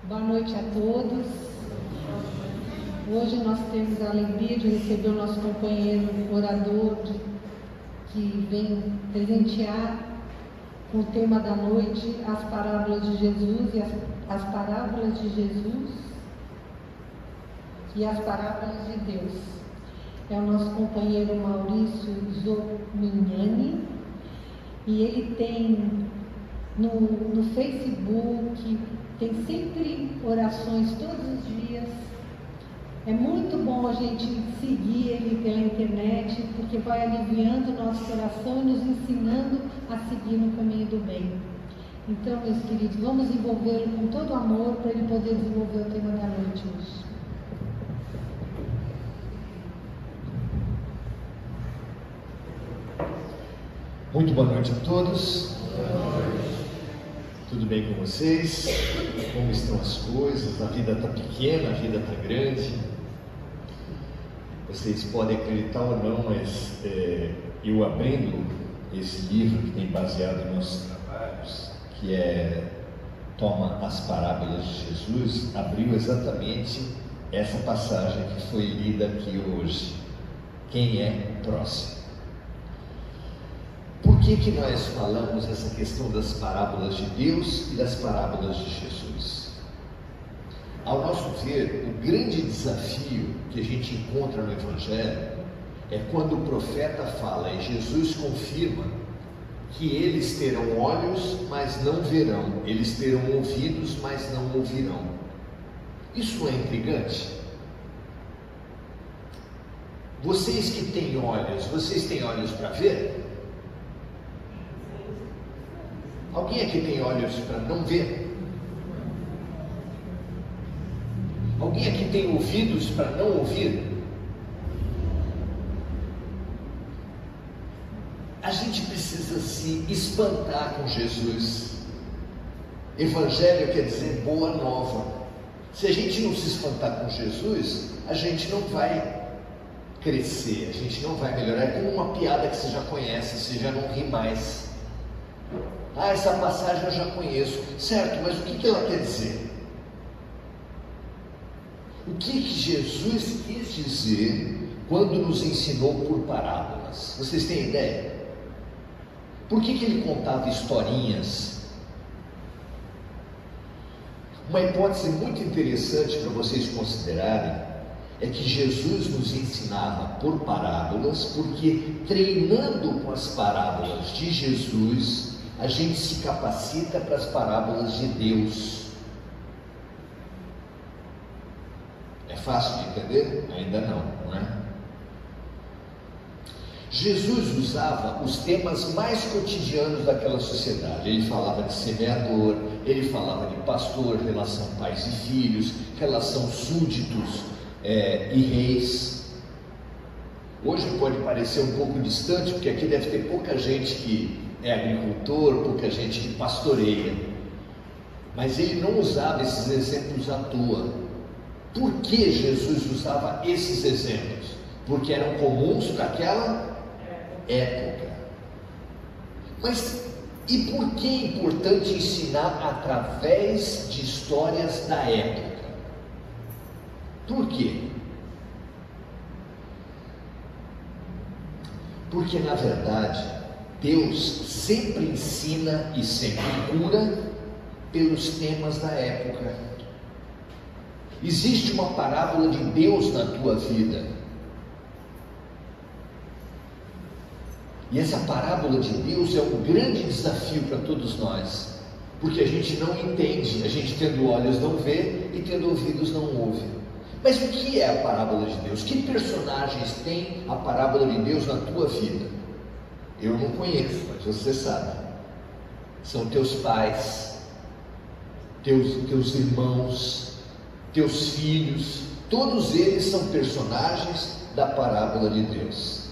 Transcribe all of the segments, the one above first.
Boa noite a todos. Hoje nós temos a alegria de receber o nosso companheiro orador que vem presentear com o tema da noite as parábolas de Jesus e as parábolas de Jesus e as parábolas de Deus. É o nosso companheiro Maurício Zomignani e ele tem no Facebook, tem sempre orações todos os dias. É muito bom a gente seguir ele pela internet, porque vai aliviando o nosso coração e nos ensinando a seguir no caminho do bem. Então, meus queridos, vamos envolvê-lo com todo amor para ele poder desenvolver o tema da noite hoje. Muito boa noite a todos. Tudo bem com vocês? Como estão as coisas? A vida está pequena, a vida está grande. Vocês podem acreditar ou não, mas eu abrindo esse livro que tem baseado em nossos trabalhos, que é Toma as Parábolas de Jesus, abriu exatamente essa passagem que foi lida aqui hoje. Quem é próximo? Por que nós falamos essa questão das parábolas de Deus e das parábolas de Jesus? Ao nosso ver, o grande desafio que a gente encontra no Evangelho é quando o profeta fala e Jesus confirma que eles terão olhos, mas não verão, eles terão ouvidos, mas não ouvirão. Isso não é intrigante? Vocês que têm olhos, vocês têm olhos para ver? Alguém aqui tem olhos para não ver? Alguém aqui tem ouvidos para não ouvir? A gente precisa se espantar com Jesus. Evangelho quer dizer boa nova. Se a gente não se espantar com Jesus, a gente não vai crescer, a gente não vai melhorar. É como uma piada que você já conhece, você já não ri mais. Ah, essa passagem eu já conheço. Certo, mas o que ela quer dizer? O que Jesus quis dizer quando nos ensinou por parábolas? Vocês têm ideia? Por que ele contava historinhas? Uma hipótese muito interessante para vocês considerarem é que Jesus nos ensinava por parábolas, porque treinando com as parábolas de Jesus, a gente se capacita para as parábolas de Deus. É fácil de entender? Ainda não, não é? Jesus usava os temas mais cotidianos daquela sociedade. Ele falava de semeador, ele falava de pastor, relação pais e filhos, relação súditos e reis. Hoje pode parecer um pouco distante, porque aqui deve ter pouca gente que é agricultor, pouca gente que pastoreia, mas ele não usava esses exemplos à toa. Por que Jesus usava esses exemplos? Porque eram comuns para aquela época. Mas e por que é importante ensinar através de histórias da época? Por quê? Porque na verdade Deus sempre ensina e sempre cura pelos temas da época. Existe uma parábola de Deus na tua vida. E essa parábola de Deus é um grande desafio para todos nós. Porque a gente não entende, a gente tendo olhos não vê e tendo ouvidos não ouve. Mas o que é a parábola de Deus? Que personagens tem a parábola de Deus na tua vida? Eu não conheço, mas você sabe. São teus pais, teus irmãos, teus filhos, todos eles são personagens da parábola de Deus.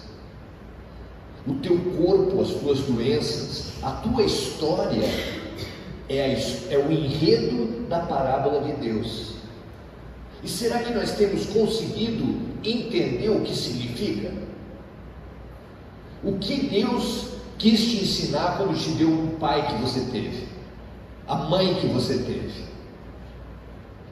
O teu corpo, as tuas doenças, a tua história é o enredo da parábola de Deus. E será que nós temos conseguido entender o que significa? O que Deus quis te ensinar quando te deu o pai que você teve, a mãe que você teve?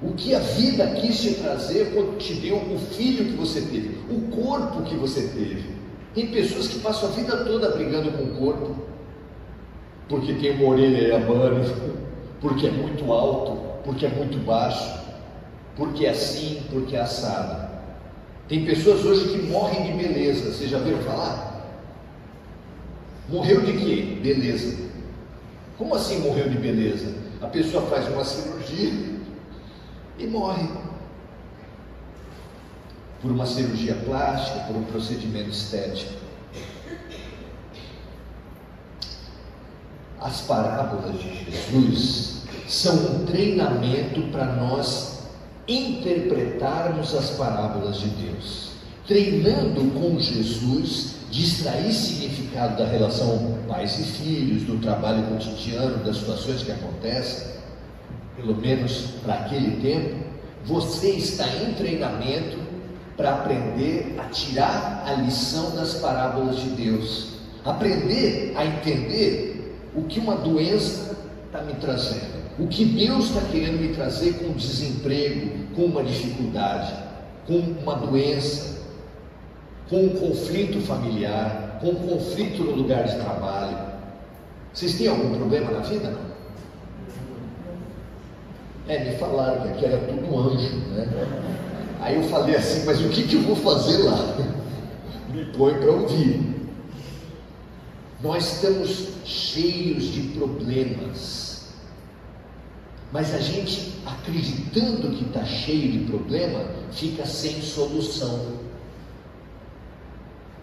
O que a vida quis te trazer quando te deu o filho que você teve, o corpo que você teve. Tem pessoas que passam a vida toda brigando com o corpo, porque tem uma orelha amando, porque é muito alto, porque é muito baixo, porque é assim, porque é assado. Tem pessoas hoje que morrem de beleza, vocês já viram falar? Morreu de quê? Beleza. Como assim morreu de beleza? A pessoa faz uma cirurgia e morre. Por uma cirurgia plástica, por um procedimento estético. As parábolas de Jesus são um treinamento para nós interpretarmos as parábolas de Deus, treinando com Jesus de extrair significado da relação pais e filhos, do trabalho cotidiano, das situações que acontecem, pelo menos para aquele tempo. Você está em treinamento para aprender a tirar a lição das parábolas de Deus, aprender a entender o que uma doença está me trazendo, o que Deus está querendo me trazer com desemprego, com uma dificuldade, com uma doença, com um conflito familiar, com um conflito no lugar de trabalho. Vocês têm algum problema na vida? Não? Me falaram que aqui era tudo anjo, né? Aí eu falei assim, mas o que eu vou fazer lá? Me põe para ouvir. Nós estamos cheios de problemas, mas a gente, acreditando que está cheio de problema, fica sem solução.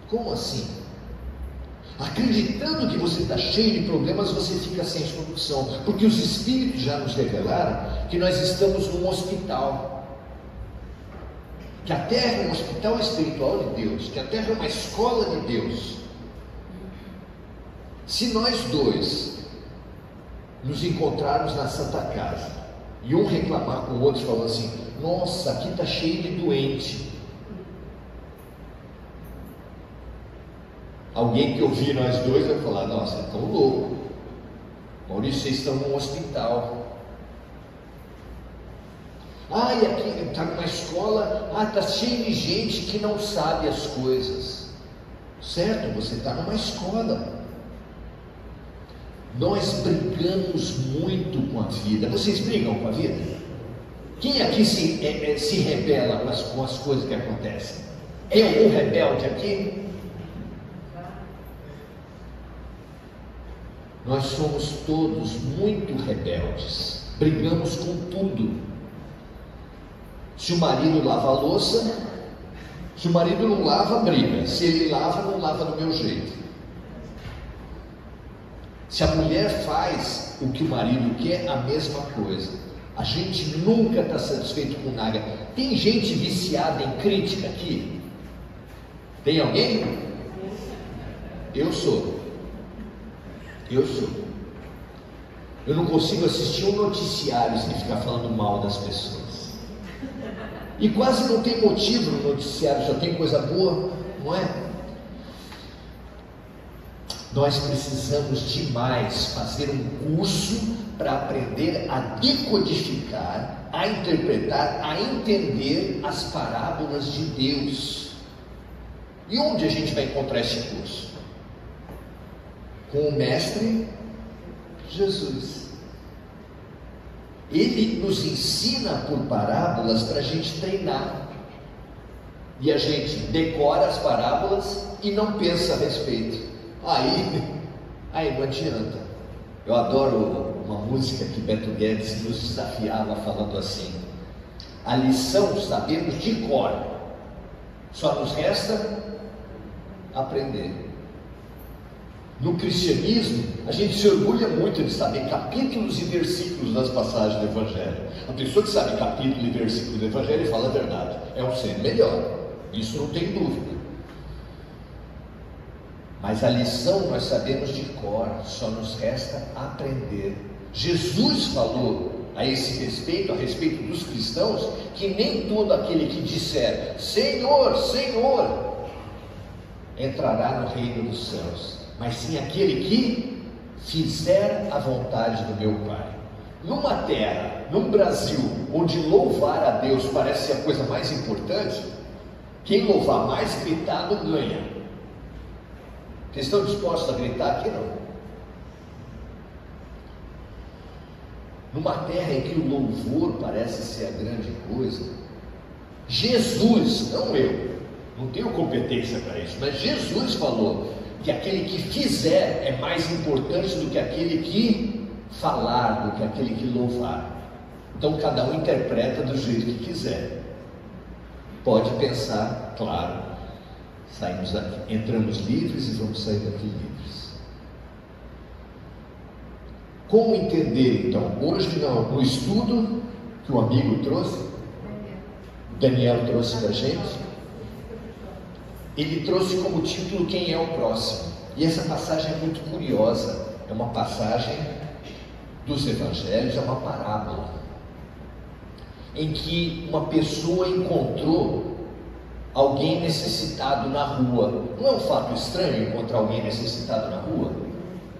Como assim? Acreditando que você está cheio de problemas, você fica sem solução, porque os Espíritos já nos revelaram que nós estamos num hospital, que a Terra é um hospital espiritual de Deus, que a Terra é uma escola de Deus. Se nós dois nos encontrarmos na Santa Casa e um reclamar com o outro falando assim, nossa, aqui está cheio de doente, alguém que ouvir nós dois vai falar, nossa, estão loucos, Maurício, vocês estão num hospital. E aqui está numa escola, está cheio de gente que não sabe as coisas. Certo, você está numa escola. Nós brigamos muito com a vida. Vocês brigam com a vida? Quem aqui se rebela com as coisas que acontecem? Tem algum rebelde aqui? Nós somos todos muito rebeldes. Brigamos com tudo. Se o marido lava a louça, se o marido não lava, briga. Se ele lava, não lava do meu jeito. Se a mulher faz o que o marido quer, a mesma coisa. A gente nunca está satisfeito com nada. Tem gente viciada em crítica aqui? Tem alguém? Eu sou. Eu não consigo assistir um noticiário sem ficar falando mal das pessoas. E quase não tem motivo no noticiário, só tem coisa boa, não é? Nós precisamos demais fazer um curso para aprender a decodificar, a interpretar, a entender as parábolas de Deus. E onde a gente vai encontrar esse curso? Com o Mestre Jesus. Ele nos ensina por parábolas para a gente treinar. E a gente decora as parábolas e não pensa a respeito. Aí não adianta. Eu adoro uma música que Beto Guedes nos desafiava falando assim: a lição sabemos de cor, só nos resta aprender. No cristianismo, a gente se orgulha muito de saber capítulos e versículos das passagens do Evangelho. A pessoa que sabe capítulo e versículo do Evangelho fala a verdade, é um ser melhor, isso não tem dúvida. Mas a lição nós sabemos de cor, só nos resta aprender. Jesus falou a esse respeito, a respeito dos cristãos, que nem todo aquele que disser Senhor, Senhor, entrará no reino dos céus, mas sim aquele que fizer a vontade do meu Pai. Numa terra, num Brasil, onde louvar a Deus parece ser a coisa mais importante, quem louvar mais gritado ganha. Vocês estão dispostos a gritar aqui, não? Numa terra em que o louvor parece ser a grande coisa, Jesus, não eu, não tenho competência para isso, mas Jesus falou que aquele que fizer é mais importante do que aquele que falar, do que aquele que louvar. Então cada um interpreta do jeito que quiser. Pode pensar, claro, saímos daqui, entramos livres e vamos sair daqui livres. Como entender então? Hoje no estudo que o amigo trouxe, o Daniel trouxe para a gente, ele trouxe como título quem é o próximo. E essa passagem é muito curiosa. É uma passagem dos evangelhos, é uma parábola em que uma pessoa encontrou alguém necessitado na rua. Não é um fato estranho encontrar alguém necessitado na rua?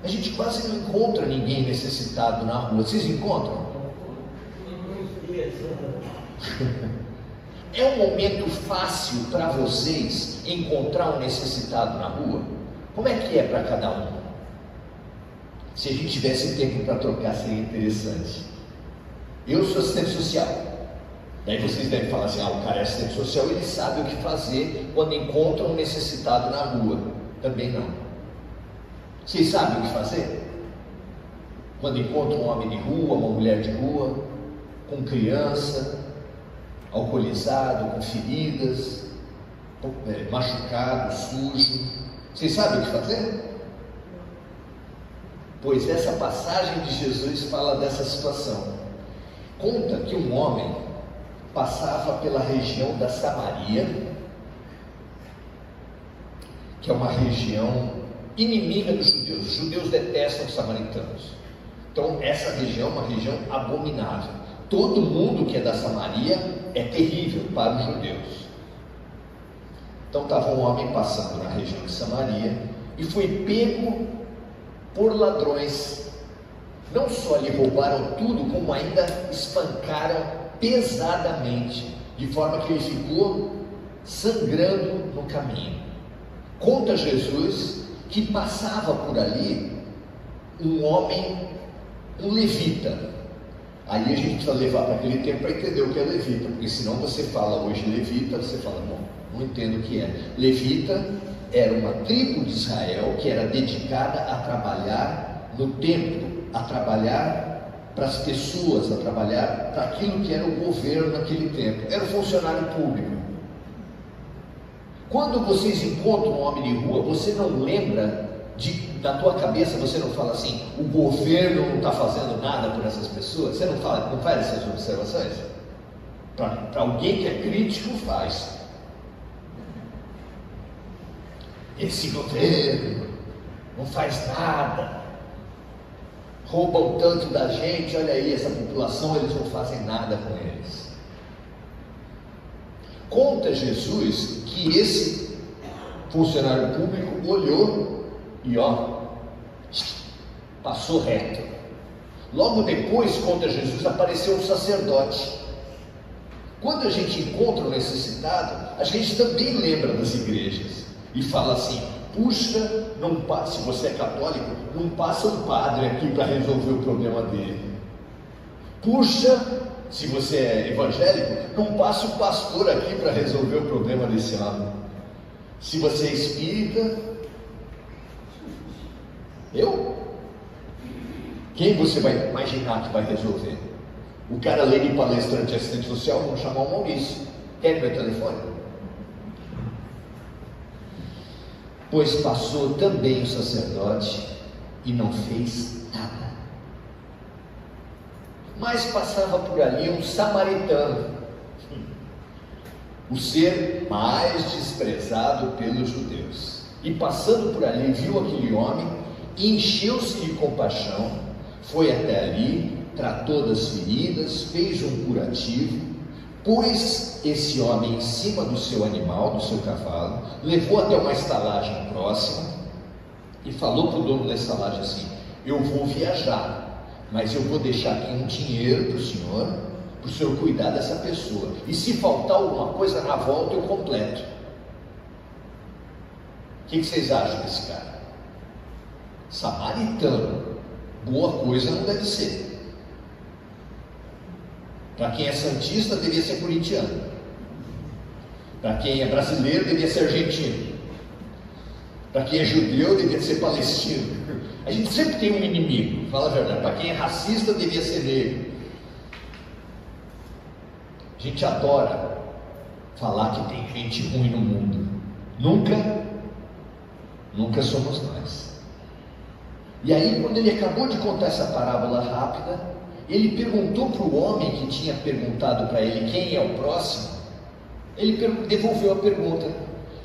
A gente quase não encontra ninguém necessitado na rua. Vocês encontram? É um momento fácil para vocês encontrar um necessitado na rua? Como é que é para cada um? Se a gente tivesse tempo para trocar, seria interessante. Eu sou assistente social. Daí vocês devem falar assim, o cara é assistente social, ele sabe o que fazer quando encontra um necessitado na rua. Também não. Vocês sabem o que fazer? Quando encontra um homem de rua, uma mulher de rua, com criança, alcoolizado, com feridas, machucado, sujo. Vocês sabem o que fazer? Pois essa passagem de Jesus fala dessa situação. Conta que um homem passava pela região da Samaria, que é uma região inimiga dos judeus. Os judeus detestam os samaritanos. Então essa região é uma região abominável. Todo mundo que é da Samaria é terrível para os judeus. Então estava um homem passando na região de Samaria e foi pego por ladrões. Não só lhe roubaram tudo, como ainda espancaram pesadamente, de forma que ele ficou sangrando no caminho. Conta Jesus que passava por ali um homem, um levita. Aí a gente precisa levar para aquele tempo para entender o que é levita, porque senão você fala hoje levita, você fala, bom, não entendo o que é. Levita era uma tribo de Israel que era dedicada a trabalhar no templo, a trabalhar para as pessoas, a trabalhar para aquilo que era o governo naquele tempo. Era um funcionário público. Quando vocês encontram um homem de rua, você não lembra na tua cabeça, você não fala assim, o governo não está fazendo nada por essas pessoas? Você não faz essas observações? Para alguém que é crítico, faz. Esse governo não faz nada, roubam tanto da gente, olha aí, essa população, eles não fazem nada com eles. Conta Jesus que esse funcionário público olhou e passou reto. Logo depois, conta Jesus, apareceu um sacerdote. Quando a gente encontra um necessitado, a gente também lembra das igrejas e fala assim, puxa, se você é católico, não passa um padre aqui para resolver o problema dele. Puxa, se você é evangélico, não passa um pastor aqui para resolver o problema desse homem. Se você é espírita, quem você vai imaginar que vai resolver? O cara lê de palestrante assistente social, vamos chamar o Maurício. Quer meu telefone? Pois passou também o sacerdote e não fez nada. Mas passava por ali um samaritano, o ser mais desprezado pelos judeus. E passando por ali, viu aquele homem, encheu-se de compaixão, foi até ali, tratou das feridas, fez um curativo, pôs esse homem em cima do seu animal, do seu cavalo, levou até uma estalagem próxima e falou para o dono da estalagem assim: eu vou viajar, mas eu vou deixar aqui um dinheiro para o senhor cuidar dessa pessoa, e se faltar alguma coisa na volta eu completo. O que vocês acham desse cara? Samaritano, boa coisa não deve ser. Para quem é santista, devia ser corintiano. Para quem é brasileiro, devia ser argentino. Para quem é judeu, devia ser palestino. A gente sempre tem um inimigo, fala a verdade. Para quem é racista, devia ser negro. A gente adora falar que tem gente ruim no mundo. Nunca somos nós. E aí, quando ele acabou de contar essa parábola rápida, ele perguntou para o homem que tinha perguntado para ele quem é o próximo. Ele devolveu a pergunta: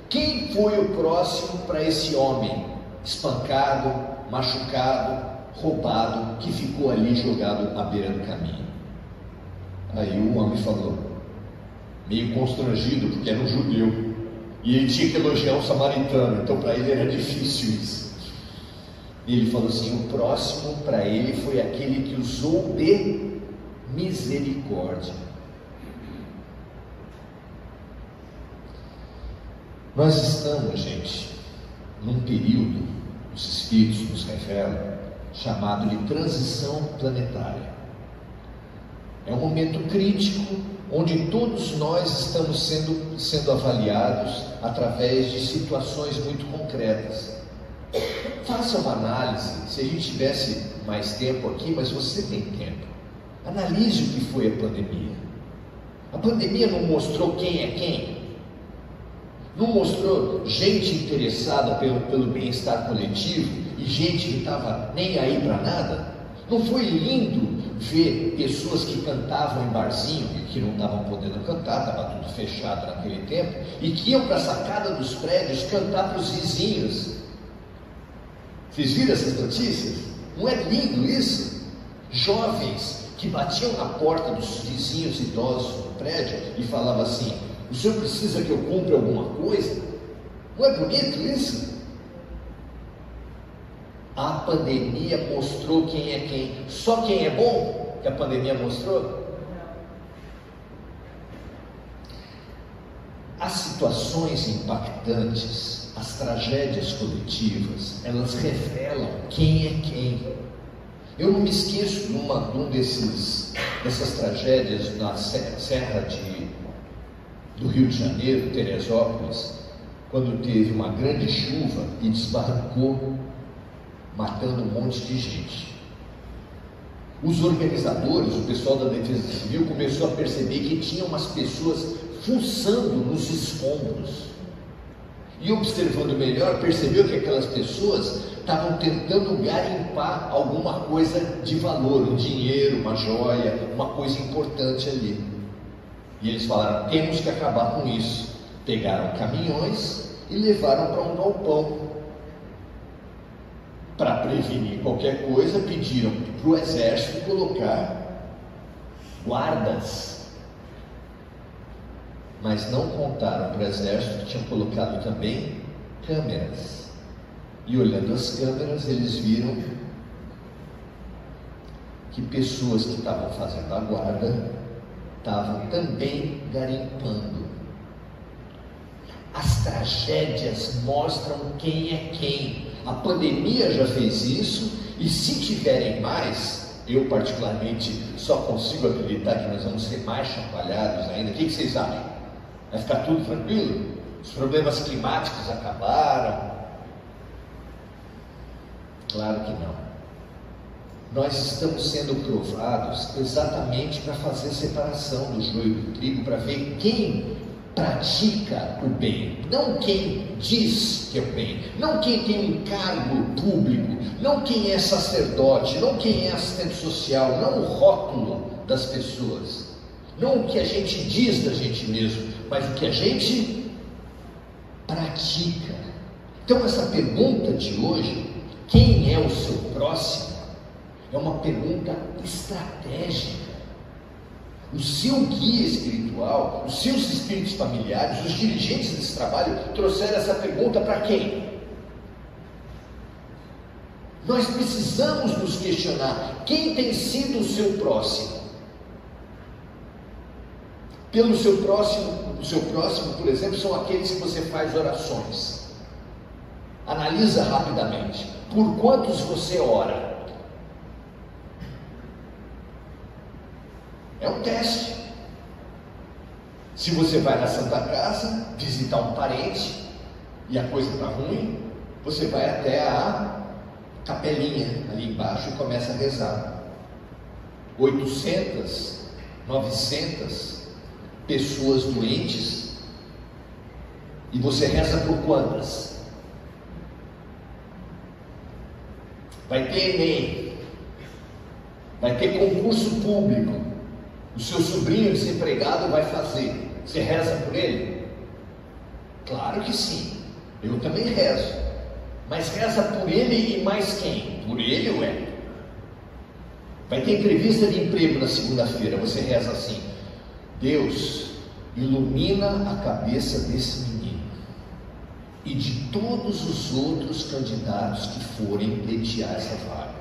quem foi o próximo para esse homem espancado, machucado, roubado, que ficou ali jogado à beira do caminho? Aí o homem falou, meio constrangido, porque era um judeu e ele tinha que elogiar um samaritano, então para ele era difícil isso. E ele falou assim: o próximo para ele foi aquele que usou de misericórdia. Nós estamos, gente, num período, os Espíritos nos revelam, chamado de transição planetária. É um momento crítico, onde todos nós estamos sendo avaliados através de situações muito concretas. Faça uma análise, se a gente tivesse mais tempo aqui, mas você tem tempo, analise o que foi a pandemia. A pandemia não mostrou quem é quem? Não mostrou gente interessada pelo bem-estar coletivo e gente que estava nem aí para nada? Não foi lindo ver pessoas que cantavam em barzinho e que não estavam podendo cantar, estava tudo fechado naquele tempo, e que iam para a sacada dos prédios cantar para os vizinhos? Vocês viram essas notícias? Não é lindo isso? Jovens que batiam na porta dos vizinhos idosos do prédio e falavam assim: o senhor precisa que eu compre alguma coisa? Não é bonito isso? A pandemia mostrou quem é quem. Só quem é bom que a pandemia mostrou? As situações impactantes, as tragédias coletivas, elas revelam quem é quem. Eu não me esqueço dessas tragédias na Serra do Rio de Janeiro, Teresópolis, quando teve uma grande chuva e desbarrancou, matando um monte de gente. Os organizadores, o pessoal da Defesa Civil, começou a perceber que tinha umas pessoas fuçando nos escombros. E observando melhor, percebeu que aquelas pessoas estavam tentando garimpar alguma coisa de valor, um dinheiro, uma joia, uma coisa importante ali. E eles falaram: temos que acabar com isso. Pegaram caminhões e levaram para um galpão. Para prevenir qualquer coisa, pediram para o exército colocar guardas, mas não contaram para o exército que tinham colocado também câmeras. E olhando as câmeras, eles viram que pessoas que estavam fazendo a guarda estavam também garimpando. As tragédias mostram quem é quem. A pandemia já fez isso, e se tiverem mais, eu particularmente só consigo acreditar que nós vamos ser mais chacoalhados ainda. O que vocês acham? Vai ficar tudo tranquilo? Os problemas climáticos acabaram? Claro que não. Nós estamos sendo provados exatamente para fazer separação do joio do trigo, para ver quem pratica o bem, não quem diz que é o bem, não quem tem um cargo público, não quem é sacerdote, não quem é assistente social, não o rótulo das pessoas, não o que a gente diz da gente mesmo, mas o que a gente pratica. Então essa pergunta de hoje, quem é o seu próximo, é uma pergunta estratégica. O seu guia espiritual, os seus espíritos familiares, os dirigentes desse trabalho trouxeram essa pergunta para quem? Nós precisamos nos questionar: quem tem sido o seu próximo? Pelo seu próximo, o seu próximo, por exemplo, são aqueles que você faz orações. Analisa rapidamente: por quantos você ora? É um teste. Se você vai na Santa Casa visitar um parente e a coisa está ruim, você vai até a capelinha ali embaixo e começa a rezar. 800, 900 pessoas doentes, e você reza por quantas? Vai ter Enem, vai ter concurso público, o seu sobrinho desempregado vai fazer. Você reza por ele? Claro que sim, eu também rezo. Mas reza por ele e mais quem? Por ele, ué. Vai ter entrevista de emprego na segunda-feira, você reza assim: Deus, ilumina a cabeça desse menino e de todos os outros candidatos que forem pleitear essa vaga,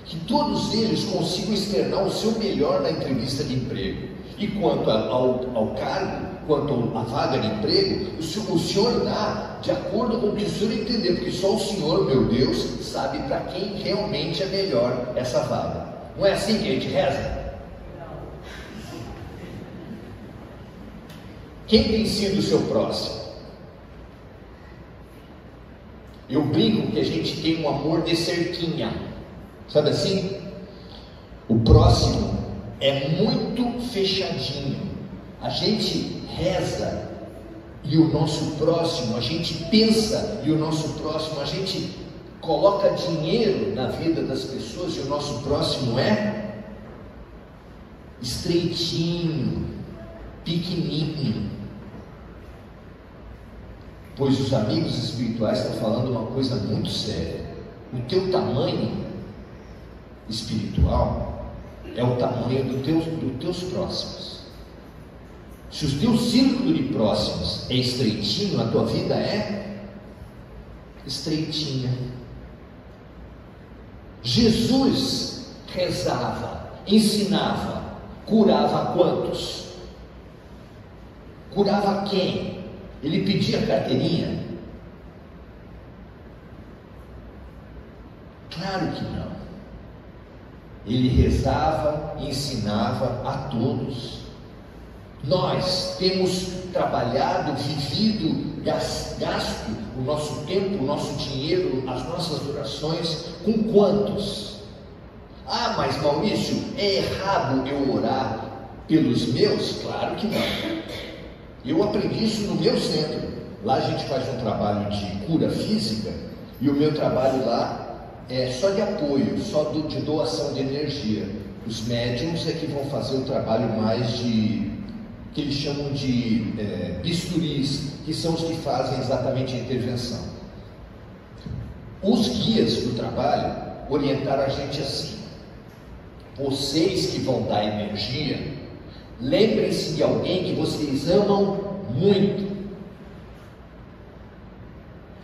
que todos eles consigam externar o seu melhor na entrevista de emprego. E quanto ao cargo, quanto à vaga de emprego, o Senhor dá de acordo com o que o Senhor entender, porque só o Senhor, meu Deus, sabe para quem realmente é melhor essa vaga. Não é assim que a gente reza? Quem tem sido o seu próximo? Eu brinco que a gente tem um amor de cerquinha, sabe assim? O próximo é muito fechadinho. A gente reza e o nosso próximo, a gente pensa e o nosso próximo, a gente coloca dinheiro na vida das pessoas e o nosso próximo é estreitinho, pequenininho. Pois os amigos espirituais estão falando uma coisa muito séria: o teu tamanho espiritual é o tamanho dos teus próximos. Se o teu círculo de próximos é estreitinho, a tua vida é estreitinha. Jesus rezava, ensinava, curava quantos? Curava quem? Ele pedia carteirinha? Claro que não. Ele rezava e ensinava a todos. Nós temos trabalhado, vivido, gasto o nosso tempo, o nosso dinheiro, as nossas orações com quantos? Ah, mas Maurício, é errado eu orar pelos meus? Claro que não. Eu aprendi isso no meu centro. Lá a gente faz um trabalho de cura física e o meu trabalho lá é só de apoio, só de doação de energia. Os médiums é que vão fazer o trabalho mais de, que eles chamam de bisturis, que são os que fazem exatamente a intervenção. Os guias do trabalho orientaram a gente assim: vocês que vão dar energia, lembrem-se de alguém que vocês amam muito.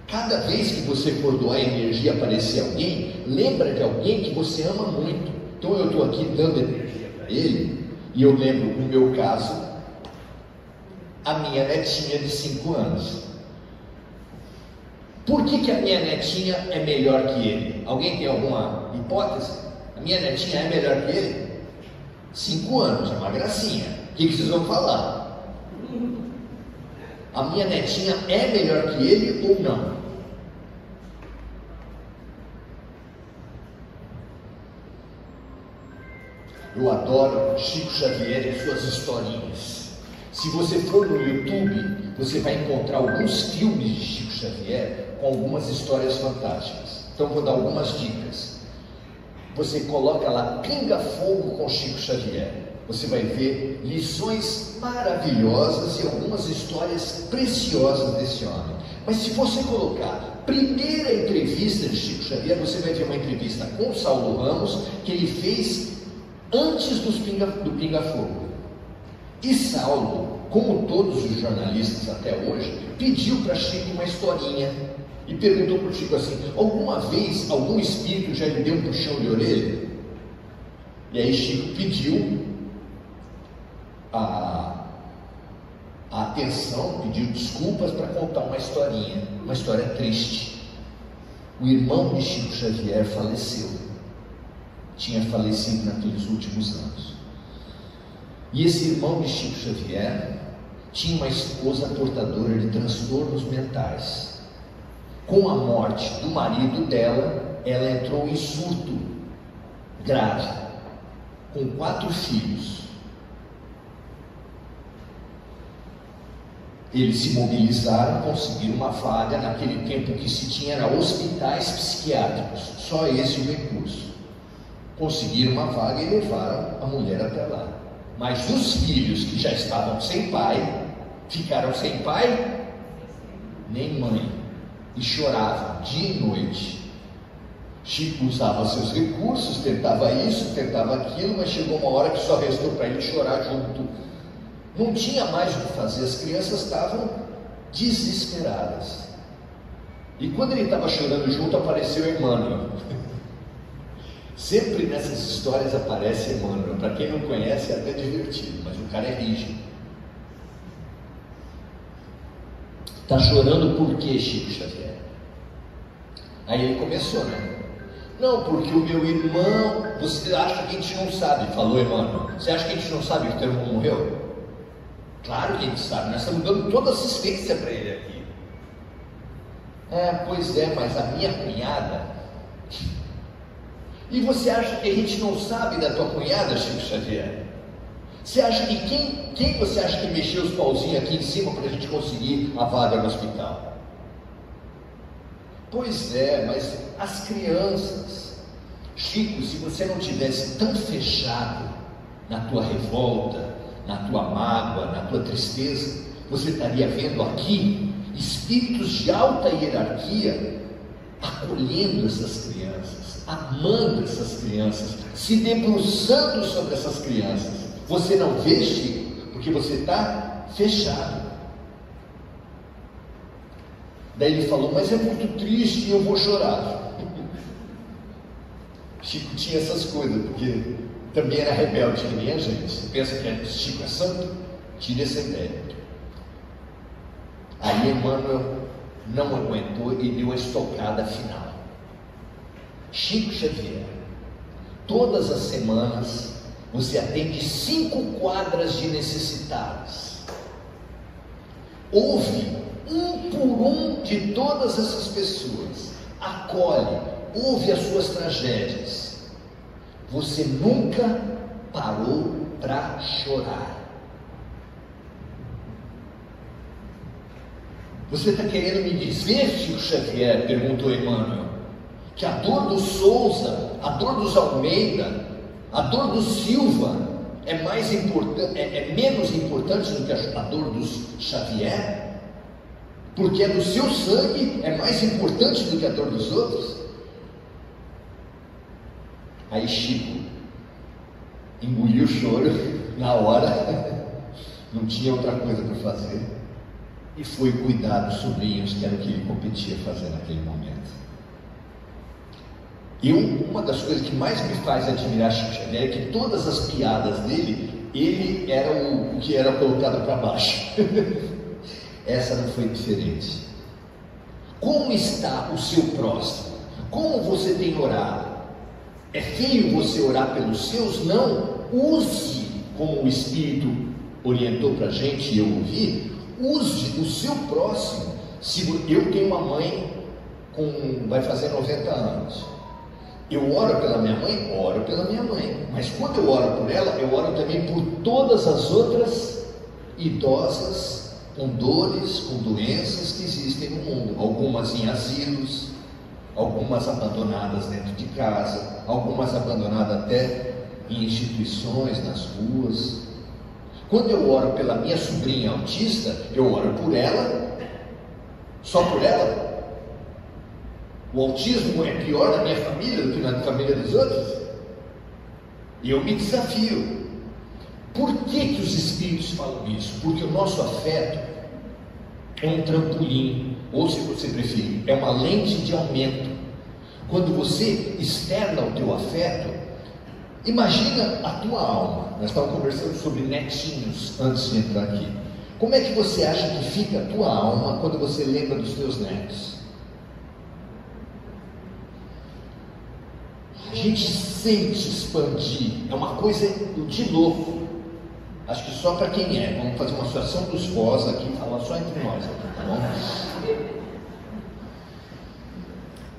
Cada vez que for doar energia, aparecer alguém, lembra de alguém que você ama muito. Então eu estou aqui dando energia para ele, e eu lembro, no meu caso, a minha netinha de 5 anos. Por que a minha netinha é melhor que ele? Alguém tem alguma hipótese? A minha netinha é melhor que ele? 5 anos, é uma gracinha. O que vocês vão falar? A minha netinha é melhor que ele ou não? Eu adoro Chico Xavier e suas historinhas. Se você for no YouTube, você vai encontrar alguns filmes de Chico Xavier com algumas histórias fantásticas. Então vou dar algumas dicas. Você coloca lá Pinga Fogo com Chico Xavier. Você vai ver lições maravilhosas e algumas histórias preciosas desse homem. Mas se você colocar primeira entrevista de Chico Xavier, você vai ver uma entrevista com o Saulo Ramos, que ele fez antes do Pinga Fogo. E Saulo, como todos os jornalistas até hoje, pediu para Chico uma historinha e perguntou para o Chico assim: alguma vez algum espírito já lhe deu um puxão de orelha? E aí Chico pediu a atenção, pediu desculpas para contar uma historinha, uma história triste. O irmão de Chico Xavier faleceu, tinha falecido naqueles últimos anos. E esse irmão de Chico Xavier tinha uma esposa portadora de transtornos mentais. Com a morte do marido dela, ela entrou em surto grave, com 4 filhos. Eles se mobilizaram, conseguiram uma vaga. Naquele tempo que se tinha era hospitais psiquiátricos, só esse o recurso. Conseguiram uma vaga e levaram a mulher até lá. Mas os filhos que já estavam sem pai, ficaram sem pai nem mãe, e choravam dia e noite. Chico usava seus recursos, tentava isso, tentava aquilo, mas chegou uma hora que só restou para ele chorar junto. Não tinha mais o que fazer, as crianças estavam desesperadas. E quando ele estava chorando junto, apareceu Emmanuel. Sempre nessas histórias aparece Emmanuel. Para quem não conhece é até divertido, mas o cara é rígido. Está chorando por quê, Chico Xavier? Aí ele começou, né? Não, porque o meu irmão... Você acha que a gente não sabe? Falou Emmanuel. Você acha que a gente não sabe que o teu irmão morreu? Claro que a gente sabe, nós estamos dando toda assistência para ele aqui. Pois é, mas a minha cunhada... E você acha que a gente não sabe da tua cunhada, Chico Xavier? Você acha que quem você acha que mexeu os pauzinhos aqui em cima para a gente conseguir a vaga no hospital? Pois é, mas as crianças... Chico, se você não tivesse tão fechado na tua revolta, na tua mágoa, na tua tristeza, você estaria vendo aqui espíritos de alta hierarquia acolhendo essas crianças, amando essas crianças, se debruçando sobre essas crianças. Você não vê, Chico, porque você está fechado. Daí ele falou: mas é muito triste e eu vou chorar. Chico tinha essas coisas, porque também era rebelde que nem a gente. Você pensa que Chico é santo? Tira essa ideia. Aí Emmanuel não aguentou e deu a estocada final. Chico Xavier, todas as semanas você atende 5 quadras de necessitados. Ouve um por um de todas essas pessoas, acolhe, ouve as suas tragédias. Você nunca parou para chorar. Você está querendo me dizer, Chico Xavier, perguntou Emmanuel, que a dor do Souza, a dor dos Almeida, a dor do Silva é mais importante, é menos importante do que a dor dos Xavier? Porque a do seu sangue é mais importante do que a dor dos outros? Aí Chico engoliu o choro na hora, não tinha outra coisa para fazer, e foi cuidar dos sobrinhos, que era o que ele competia fazer naquele momento. E uma das coisas que mais me faz admirar Chico Xavier é que todas as piadas dele, ele era o que era colocado para baixo. Essa não foi diferente. Como está o seu próximo? Como você tem orado? É feio você orar pelos seus? Não. Use, como o Espírito orientou para a gente e eu ouvi, use o seu próximo. Se eu tenho uma mãe vai fazer 90 anos, eu oro pela minha mãe? Oro pela minha mãe, mas quando eu oro por ela, eu oro também por todas as outras idosas com dores, com doenças que existem no mundo, algumas em asilos, algumas abandonadas dentro de casa, algumas abandonadas até em instituições, nas ruas. Quando eu oro pela minha sobrinha autista, eu oro por ela, só por ela. O autismo é pior na minha família do que na família dos outros? E eu me desafio. Por que os espíritos falam isso? Porque o nosso afeto é um trampolim ou se você preferir, é uma lente de aumento. Quando você externa o teu afeto, imagina a tua alma. Nós estávamos conversando sobre netinhos antes de entrar aqui. Como é que você acha que fica a tua alma quando você lembra dos teus netos? A gente sente expandir, é uma coisa de louco. Acho que só para quem é. Vamos fazer uma associação dos vós aqui, falar só entre nós aqui, tá bom?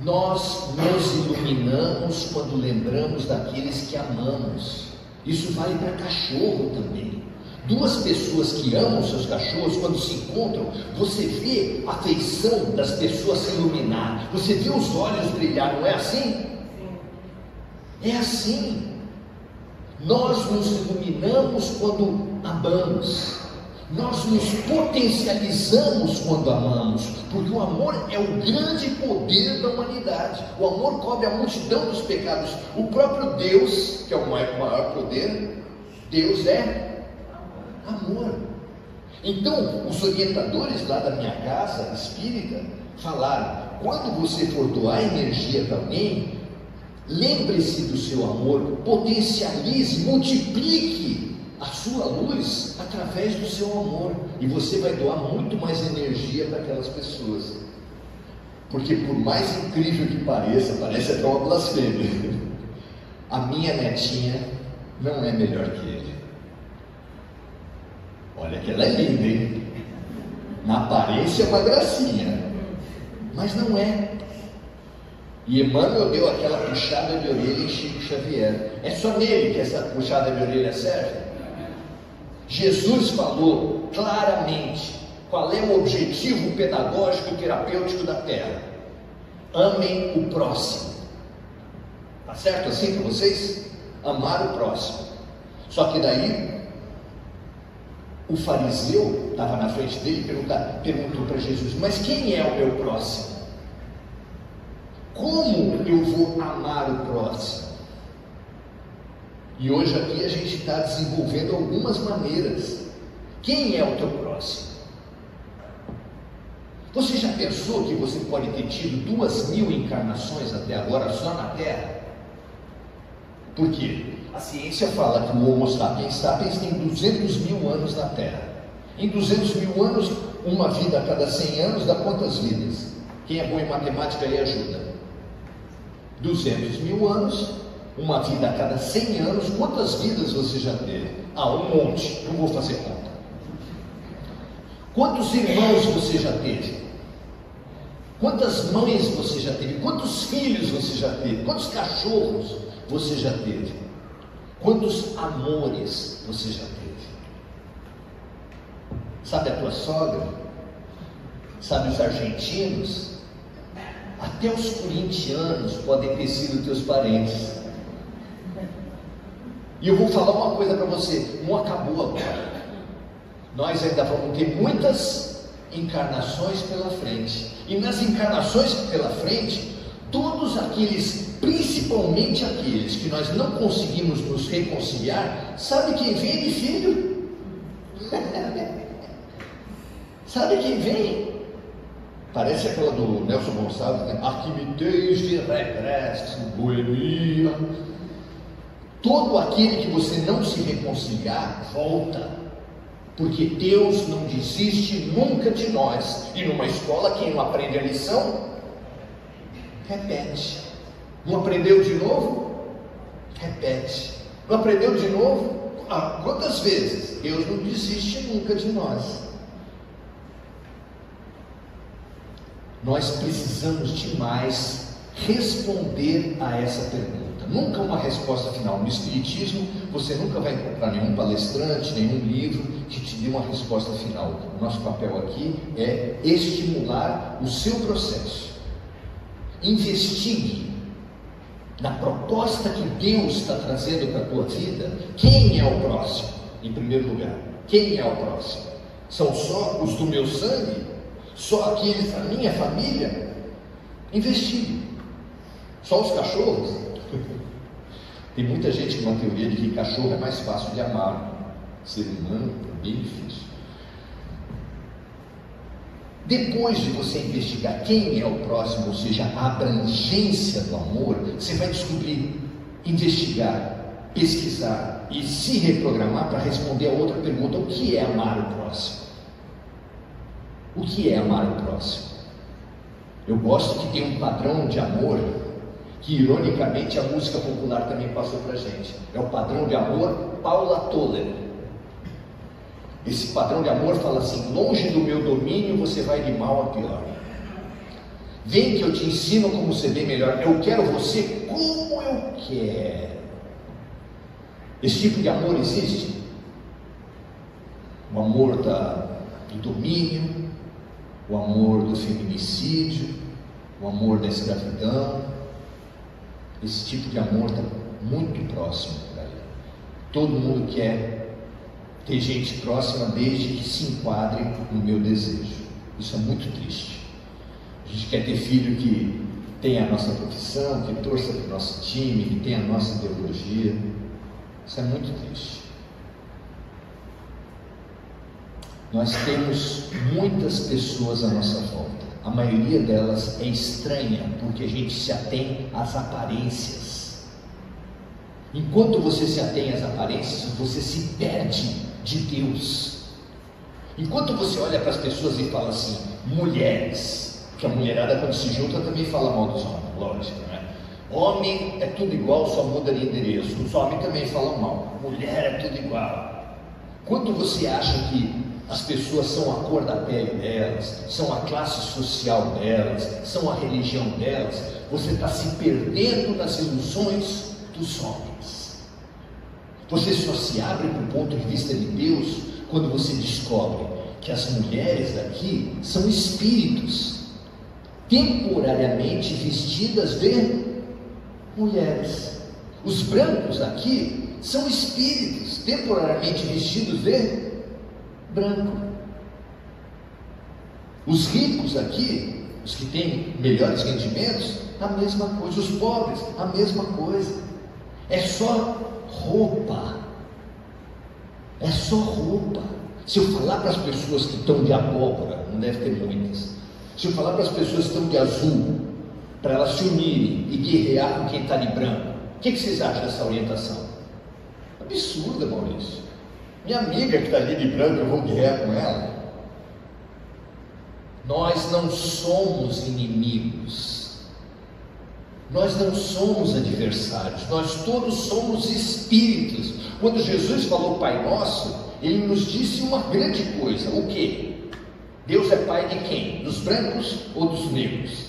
Nós nos iluminamos quando lembramos daqueles que amamos. Isso vale para cachorro também. Duas pessoas que amam seus cachorros, quando se encontram, você vê a feição das pessoas se iluminar, você vê os olhos brilhar, não é assim? É assim. Nós nos iluminamos quando amamos. Nós nos potencializamos quando amamos, porque o amor é o grande poder da humanidade. O amor cobre a multidão dos pecados. O próprio Deus, que é o maior poder, Deus é amor. Então, os orientadores lá da minha casa espírita falaram: quando você for doar energia para alguém, lembre-se do seu amor, potencialize, multiplique a sua luz através do seu amor, e você vai doar muito mais energia para aquelas pessoas. Porque por mais incrível que pareça, parece até uma blasfêmia, a minha netinha não é melhor que ele. Olha que ela é linda, hein? Na aparência é uma gracinha, mas não é. E Emmanuel deu aquela puxada de orelha em Chico Xavier. É só nele que essa puxada de orelha serve. Jesus falou claramente qual é o objetivo pedagógico e terapêutico da Terra: amem o próximo. Tá certo assim para vocês? Amar o próximo. Só que daí o fariseu estava na frente dele e perguntou para Jesus: mas quem é o meu próximo? Como eu vou amar o próximo? E hoje aqui a gente está desenvolvendo algumas maneiras. Quem é o teu próximo? Você já pensou que você pode ter tido 2000 encarnações até agora só na Terra? Por quê? A ciência fala que o Homo sapiens tem 200 mil anos na Terra. Em 200 mil anos, uma vida a cada 100 anos dá quantas vidas? Quem é bom em matemática aí ajuda. 200 mil anos, uma vida a cada 100 anos, quantas vidas você já teve? Um monte, não vou fazer conta. Quantos irmãos você já teve? Quantas mães você já teve? Quantos filhos você já teve? Quantos cachorros você já teve? Quantos amores você já teve? Sabe a tua sogra? Sabe os argentinos? Até os corintianos podem ter sido teus parentes. E eu vou falar uma coisa para você: não acabou agora. Nós ainda vamos ter muitas encarnações pela frente. E nas encarnações pela frente, todos aqueles, principalmente aqueles que nós não conseguimos nos reconciliar, sabe quem vem de filho? Sabe quem vem? Parece aquela do Nelson Gonçalves, né? Aqui me tens de regresso, boemia. Todo aquele que você não se reconciliar, volta. Porque Deus não desiste nunca de nós. E numa escola, quem não aprende a lição, repete. Não aprendeu de novo? Repete. Não aprendeu de novo? Quantas vezes? Deus não desiste nunca de nós. Nós precisamos demais responder a essa pergunta. Nunca uma resposta final. No Espiritismo, você nunca vai encontrar nenhum palestrante, nenhum livro que te dê uma resposta final. O nosso papel aqui é estimular o seu processo. Investigue na proposta que Deus está trazendo para a tua vida. Quem é o próximo? Em primeiro lugar, quem é o próximo? São só os do meu sangue? Só aqueles da minha família? Investigue. Só os cachorros? Tem muita gente com uma teoria de que cachorro é mais fácil de amar. Ser humano é bem difícil. Depois de você investigar quem é o próximo, ou seja, a abrangência do amor, você vai descobrir, investigar, pesquisar e se reprogramar para responder a outra pergunta: o que é amar o próximo? O que é amar o próximo? Eu gosto que tem um padrão de amor que, ironicamente, a música popular também passou para a gente. É o padrão de amor Paula Toller. Esse padrão de amor fala assim: longe do meu domínio, você vai de mal a pior. Vem que eu te ensino como ser bem melhor. Eu quero você como eu quero. Esse tipo de amor existe? O amor do domínio, o amor do feminicídio, o amor da escravidão. Esse tipo de amor está muito próximo por aí. Todo mundo quer ter gente próxima desde que se enquadre no meu desejo. Isso é muito triste. A gente quer ter filho que tenha a nossa profissão, que torça para o nosso time, que tenha a nossa ideologia. Isso é muito triste. Nós temos muitas pessoas à nossa volta. A maioria delas é estranha, porque a gente se atém às aparências. Enquanto você se atém às aparências, você se perde de Deus. Enquanto você olha para as pessoas e fala assim, mulheres, porque a mulherada quando se junta também fala mal dos homens, lógico, né? Homem é tudo igual, só muda de endereço. Os homens também falam mal. Mulher é tudo igual. Quando você acha que as pessoas são a cor da pele delas, são a classe social delas, são a religião delas, você está se perdendo nas ilusões dos homens. Você só se abre para o ponto de vista de Deus quando você descobre que as mulheres aqui são espíritos temporariamente vestidas de mulheres. Os brancos aqui são espíritos temporariamente vestidos de branco. Os ricos aqui, os que têm melhores rendimentos, a mesma coisa. Os pobres, a mesma coisa. É só roupa. É só roupa. Se eu falar para as pessoas que estão de abóbora, não deve ter muitas, se eu falar para as pessoas que estão de azul, para elas se unirem e guerrear com quem está de branco, o que vocês acham dessa orientação? Absurda, Maurício. Minha amiga que está ali de branco, eu vou guerrear com ela. Nós não somos inimigos. Nós não somos adversários. Nós todos somos espíritos. Quando Jesus falou Pai Nosso, Ele nos disse uma grande coisa. O quê? Deus é Pai de quem? Dos brancos ou dos negros?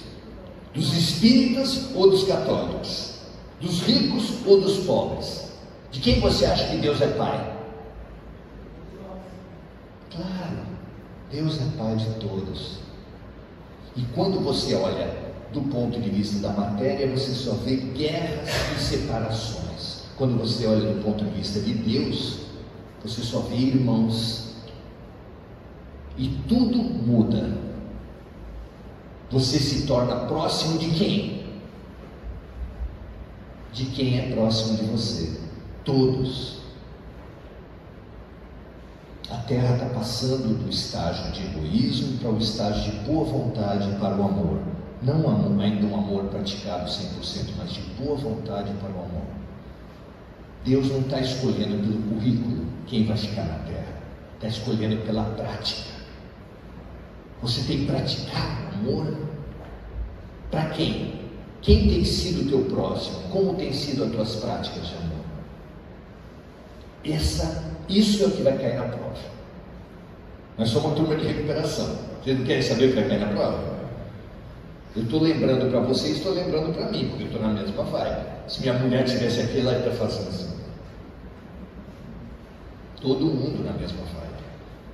Dos espíritas ou dos católicos? Dos ricos ou dos pobres? De quem você acha que Deus é Pai? Claro, Deus é Pai de todos. E quando você olha do ponto de vista da matéria, você só vê guerras e separações. Quando você olha do ponto de vista de Deus, você só vê irmãos. E tudo muda. Você se torna próximo de quem? De quem é próximo de você. Todos. A Terra está passando do estágio de egoísmo para o estágio de boa vontade para o amor. Não ainda um amor praticado 100%, mas de boa vontade para o amor. Deus não está escolhendo pelo currículo quem vai ficar na Terra. Está escolhendo pela prática. Você tem que praticar amor. Para quem? Quem tem sido o teu próximo? Como tem sido as tuas práticas de amor? Isso é o que vai cair na prova. Nós somos uma turma de recuperação. Vocês não querem saber o que vai cair na prova? Eu estou lembrando para vocês, estou lembrando para mim, porque eu estou na mesma vibe. Se minha mulher estivesse aqui, ela ia estar fazendo assim. Todo mundo na mesma vibe.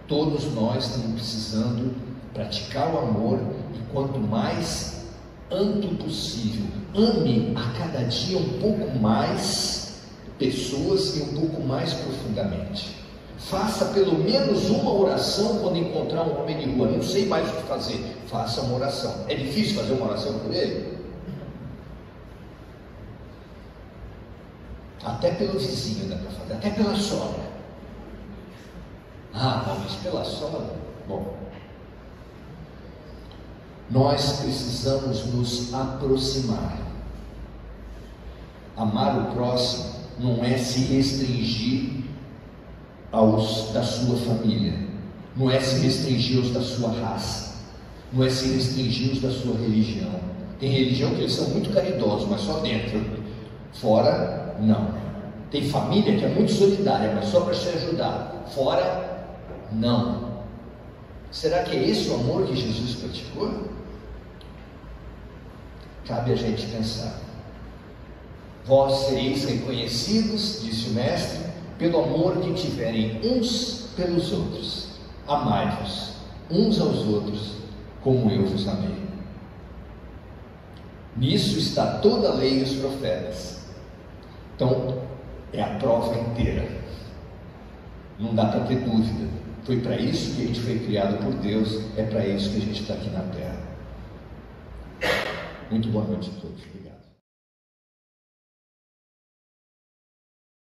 Todos nós estamos precisando praticar o amor, e quanto mais amplo possível, ame a cada dia um pouco mais pessoas e um pouco mais profundamente. Faça pelo menos uma oração quando encontrar um homem de rua. Não sei mais o que fazer. Faça uma oração. É difícil fazer uma oração por ele? Até pelo vizinho dá para fazer, até pela sogra. Ah, mas pela sogra? Bom, Nós precisamos nos aproximar. Amar o próximo não é se restringir aos da sua família, não é se restringir aos da sua raça, não é se restringir aos da sua religião. Tem religião que eles são muito caridosos, mas só dentro, fora não. Tem família que é muito solidária, mas só para se ajudar, fora não. Será que é esse o amor que Jesus praticou? Cabe a gente pensar. Vós sereis reconhecidos, disse o Mestre, pelo amor que tiverem uns pelos outros. Amai-vos uns aos outros, como eu vos amei. Nisso está toda a lei e os profetas. Então, é a prova inteira. Não dá para ter dúvida. Foi para isso que a gente foi criado por Deus, é para isso que a gente está aqui na Terra. Muito boa noite a todos. Obrigado.